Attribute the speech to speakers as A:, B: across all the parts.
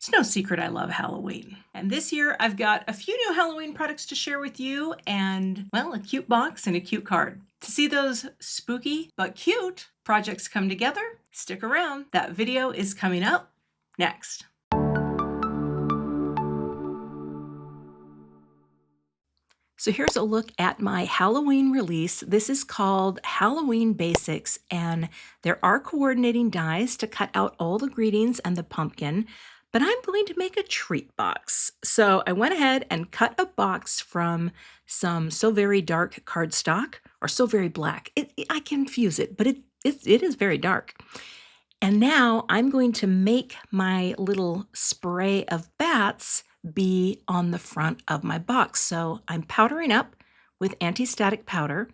A: It's no secret I love Halloween. And this year I've got a few new Halloween products to share with you and, well, a cute box and a cute card. To see those spooky but cute projects come together, stick around. That video is coming up next. So here's a look at my Halloween release. This is called Halloween Basics, and there are coordinating dies to cut out all the greetings and the pumpkin, but I'm going to make a treat box. So I went ahead and cut a box from some So Very Dark cardstock, or So Very Black. I confuse it, but it is very dark. And now I'm going to make my little spray of bats be on the front of my box. So I'm powdering up with anti-static powder,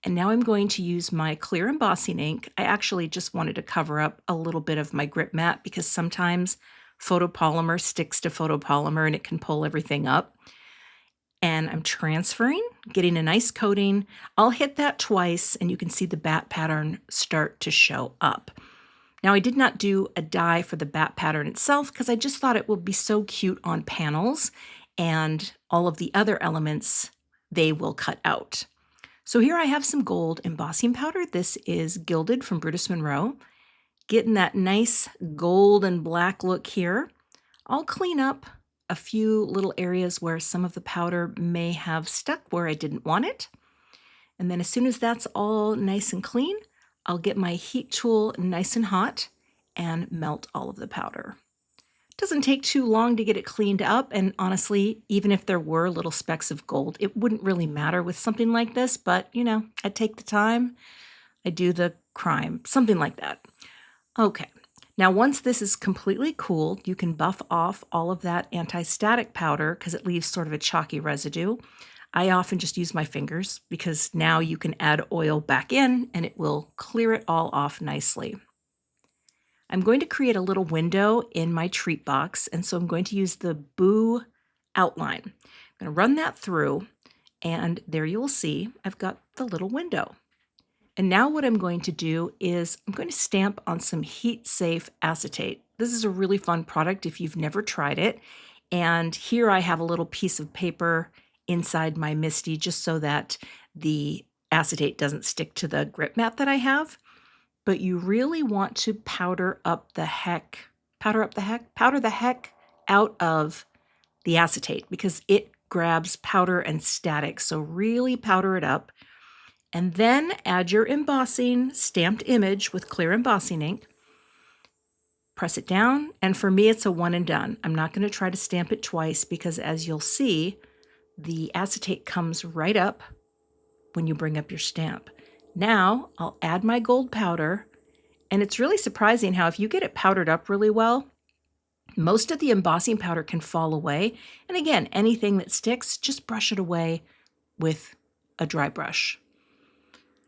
A: and now I'm going to use my clear embossing ink. I actually just wanted to cover up a little bit of my grip mat because sometimes photopolymer sticks to photopolymer and it can pull everything up. And I'm transferring, getting a nice coating. I'll hit that twice and you can see the bat pattern start to show up. Now, I did not do a die for the bat pattern itself because I just thought it would be so cute on panels, and all of the other elements they will cut out. So here I have some gold embossing powder. This is Gilded from Brutus Monroe. Getting that nice gold and black look here. I'll clean up a few little areas where some of the powder may have stuck where I didn't want it. And then as soon as that's all nice and clean, I'll get my heat tool nice and hot and melt all of the powder. It doesn't take too long to get it cleaned up, and honestly, even if there were little specks of gold, it wouldn't really matter with something like this, but I take the time, I do the crime, something like that. Okay, now once this is completely cooled, you can buff off all of that anti-static powder because it leaves sort of a chalky residue. I often just use my fingers because now you can add oil back in and it will clear it all off nicely. I'm going to create a little window in my treat box, and so I'm going to use the Boo outline. I'm going to run that through, and there you will see I've got the little window. And now what I'm going to do is I'm going to stamp on some heat-safe acetate. This is a really fun product if you've never tried it. And here I have a little piece of paper inside my MISTI just so that the acetate doesn't stick to the grip mat that I have. But you really want to powder the heck out of the acetate because it grabs powder and static. So really powder it up. And then add your embossing stamped image with clear embossing ink. Press it down, and for me it's a one and done. I'm not going to try to stamp it twice because as you'll see, the acetate comes right up when you bring up your stamp. Now I'll add my gold powder, and it's really surprising how if you get it powdered up really well, most of the embossing powder can fall away. And again, anything that sticks, just brush it away with a dry brush.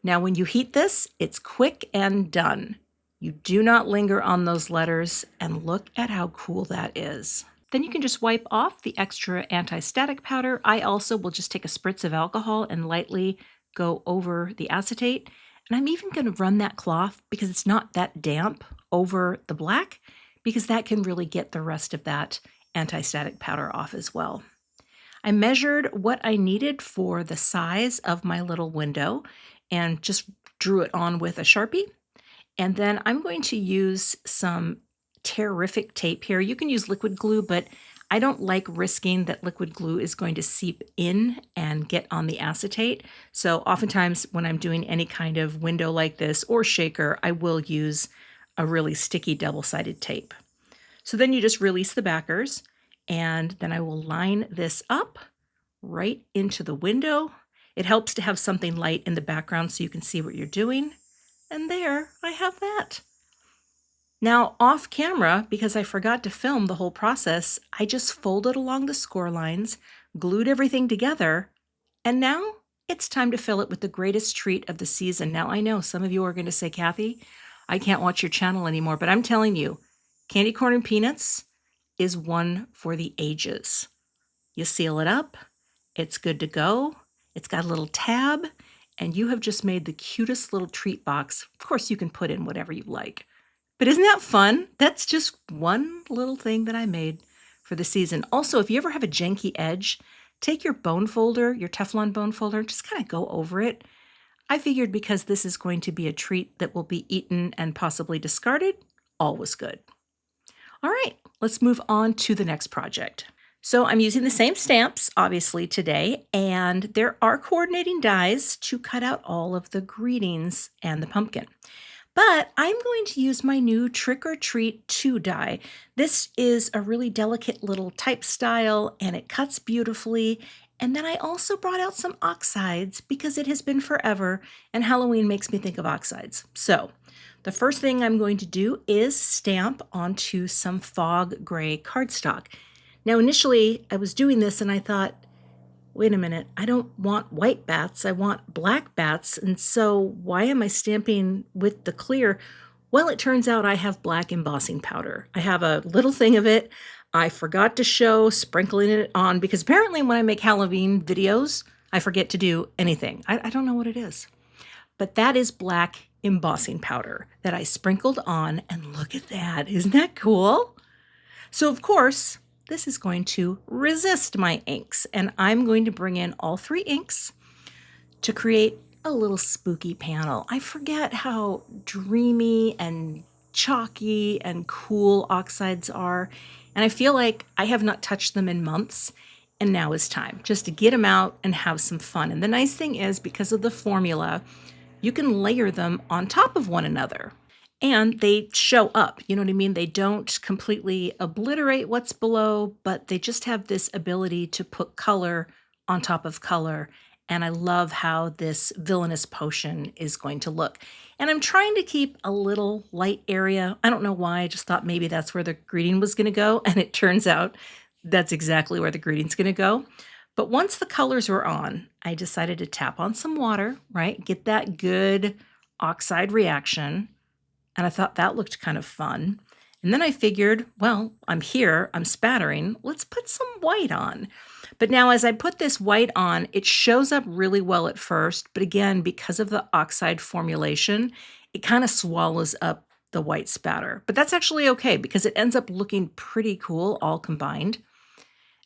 A: Now when you heat this, it's quick and done. You do not linger on those letters, and look at how cool that is. Then you can just wipe off the extra anti-static powder. I also will just take a spritz of alcohol and lightly go over the acetate. And I'm even going to run that cloth, because it's not that damp, over the black, because that can really get the rest of that anti-static powder off as well. I measured what I needed for the size of my little window and just drew it on with a Sharpie. And then I'm going to use some Terrific tape here. You can use liquid glue, but I don't like risking that liquid glue is going to seep in and get on the acetate. So oftentimes when I'm doing any kind of window like this or shaker, I will use a really sticky double-sided tape. So then you just release the backers, and then I will line this up right into the window. It helps to have something light in the background so you can see what you're doing. And there I have that. Now off camera, because I forgot to film the whole process, I just folded along the score lines, glued everything together, and now it's time to fill it with the greatest treat of the season. Now I know some of you are going to say, Kathy, I can't watch your channel anymore, but I'm telling you, candy corn and peanuts is one for the ages. You seal it up, it's good to go, it's got a little tab, and you have just made the cutest little treat box. Of course, you can put in whatever you like. But isn't that fun? That's just one little thing that I made for the season. Also, if you ever have a janky edge, take your bone folder, your Teflon bone folder, and just kind of go over it. I figured because this is going to be a treat that will be eaten and possibly discarded, all was good. All right, let's move on to the next project. So I'm using the same stamps, obviously, today, and there are coordinating dies to cut out all of the greetings and the pumpkin. But I'm going to use my new Trick or Treat 2 die. This is a really delicate little type style and it cuts beautifully. And then I also brought out some oxides because it has been forever and Halloween makes me think of oxides. So the first thing I'm going to do is stamp onto some fog gray cardstock. Now initially I was doing this and I thought, wait a minute, I don't want white bats, I want black bats, and so why am I stamping with the clear? Well, it turns out I have black embossing powder. I have a little thing of it. I forgot to show sprinkling it on because apparently when I make Halloween videos, I forget to do anything. I don't know what it is. But that is black embossing powder that I sprinkled on, and look at that. Isn't that cool? So of course, this is going to resist my inks, and I'm going to bring in all 3 inks to create a little spooky panel. I forget how dreamy and chalky and cool oxides are, and I feel like I have not touched them in months, and now is time just to get them out and have some fun. And the nice thing is, because of the formula, you can layer them on top of one another. And they show up, you know what I mean? They don't completely obliterate what's below, but they just have this ability to put color on top of color. And I love how this villainous potion is going to look. And I'm trying to keep a little light area. I don't know why, I just thought maybe that's where the greeting was going to go. And it turns out that's exactly where the greeting's going to go. But once the colors were on, I decided to tap on some water, right? Get that good oxide reaction. And I thought that looked kind of fun. And then I figured, well, I'm here, I'm spattering, let's put some white on. But now as I put this white on, it shows up really well at first, but again, because of the oxide formulation, it kind of swallows up the white spatter. But that's actually okay because it ends up looking pretty cool all combined.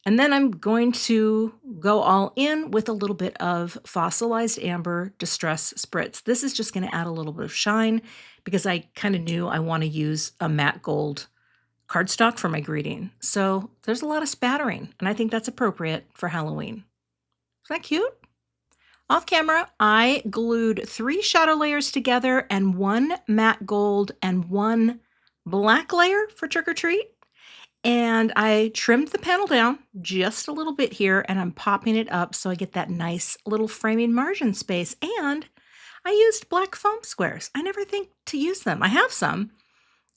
A: And then I'm going to go all in with a little bit of fossilized amber distress spritz. This is just going to add a little bit of shine because I kind of knew I want to use a matte gold cardstock for my greeting. So there's a lot of spattering, and I think that's appropriate for Halloween. Is that cute? Off camera, I glued 3 shadow layers together and 1 matte gold and 1 black layer for Trick or Treat. And I trimmed the panel down just a little bit here, and I'm popping it up so I get that nice little framing margin space. And I used black foam squares. I never think to use them. I have some.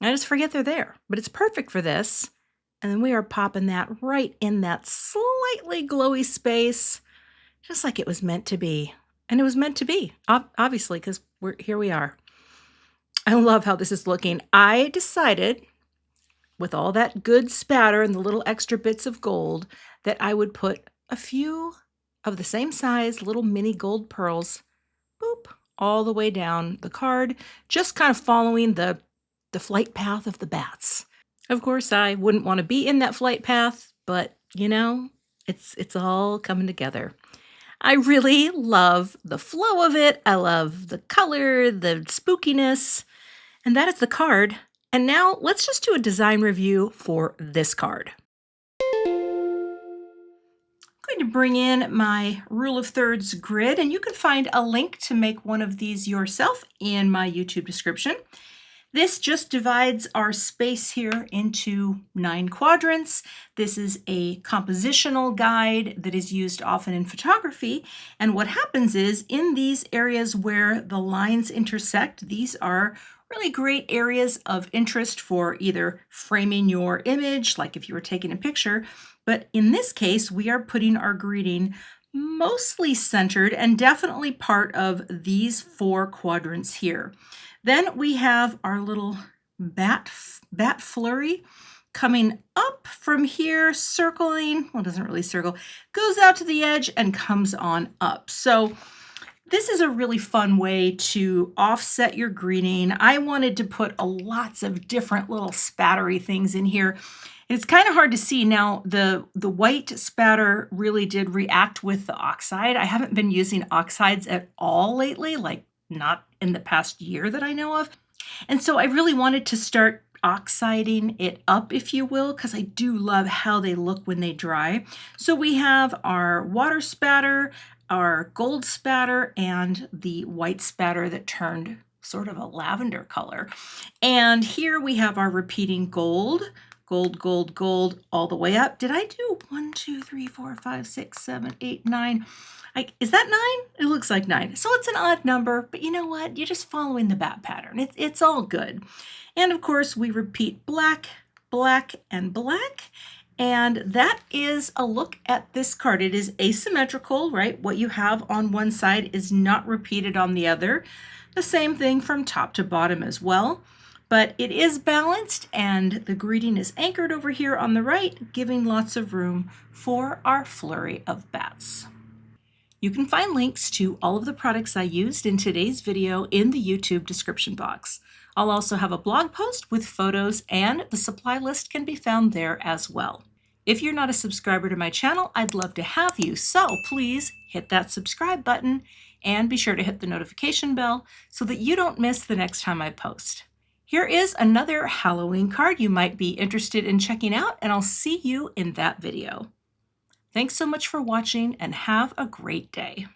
A: I just forget they're there, but it's perfect for this. And then we are popping that right in that slightly glowy space, just like it was meant to be. And it was meant to be, obviously, because here we are. I love how this is looking. I decided, with all that good spatter and the little extra bits of gold, that I would put a few of the same size little mini gold pearls, boop, all the way down the card, just kind of following the flight path of the bats. Of course, I wouldn't want to be in that flight path, but you know, it's all coming together. I really love the flow of it. I love the color, the spookiness, and that is the card. And now let's just do a design review for this card. I'm going to bring in my rule of thirds grid, and you can find a link to make one of these yourself in my YouTube description. This just divides our space here into 9 quadrants. This is a compositional guide that is used often in photography. And what happens is, in these areas where the lines intersect, these are really great areas of interest for either framing your image, like if you were taking a picture, but in this case, we are putting our greeting mostly centered and definitely part of these 4 quadrants here. Then we have our little bat flurry coming up from here, circling, well, it doesn't really circle, goes out to the edge and comes on up. So This is a really fun way to offset your greeting. I wanted to put lots of different little spattery things in here. It's kind of hard to see now. The white spatter really did react with the oxide. I haven't been using oxides at all lately, like not in the past year that I know of. And so I really wanted to start oxiding it up, if you will, because I do love how they look when they dry. So we have our water spatter, our gold spatter, and the white spatter that turned sort of a lavender color. And here we have our repeating gold, gold, gold, gold, all the way up. Did I do 1, 2, 3, 4, 5, 6, 7, 8, 9? Is that 9? It looks like 9. So it's an odd number, but you know what? You're just following the bat pattern. It's all good. And of course, we repeat black, black, and black. And that is a look at this card. It is asymmetrical, right? What you have on one side is not repeated on the other. The same thing from top to bottom as well. But it is balanced, and the greeting is anchored over here on the right, giving lots of room for our flurry of bats. You can find links to all of the products I used in today's video in the YouTube description box. I'll also have a blog post with photos, and the supply list can be found there as well. If you're not a subscriber to my channel, I'd love to have you, so please hit that subscribe button and be sure to hit the notification bell so that you don't miss the next time I post. Here is another Halloween card you might be interested in checking out, and I'll see you in that video. Thanks so much for watching, and have a great day.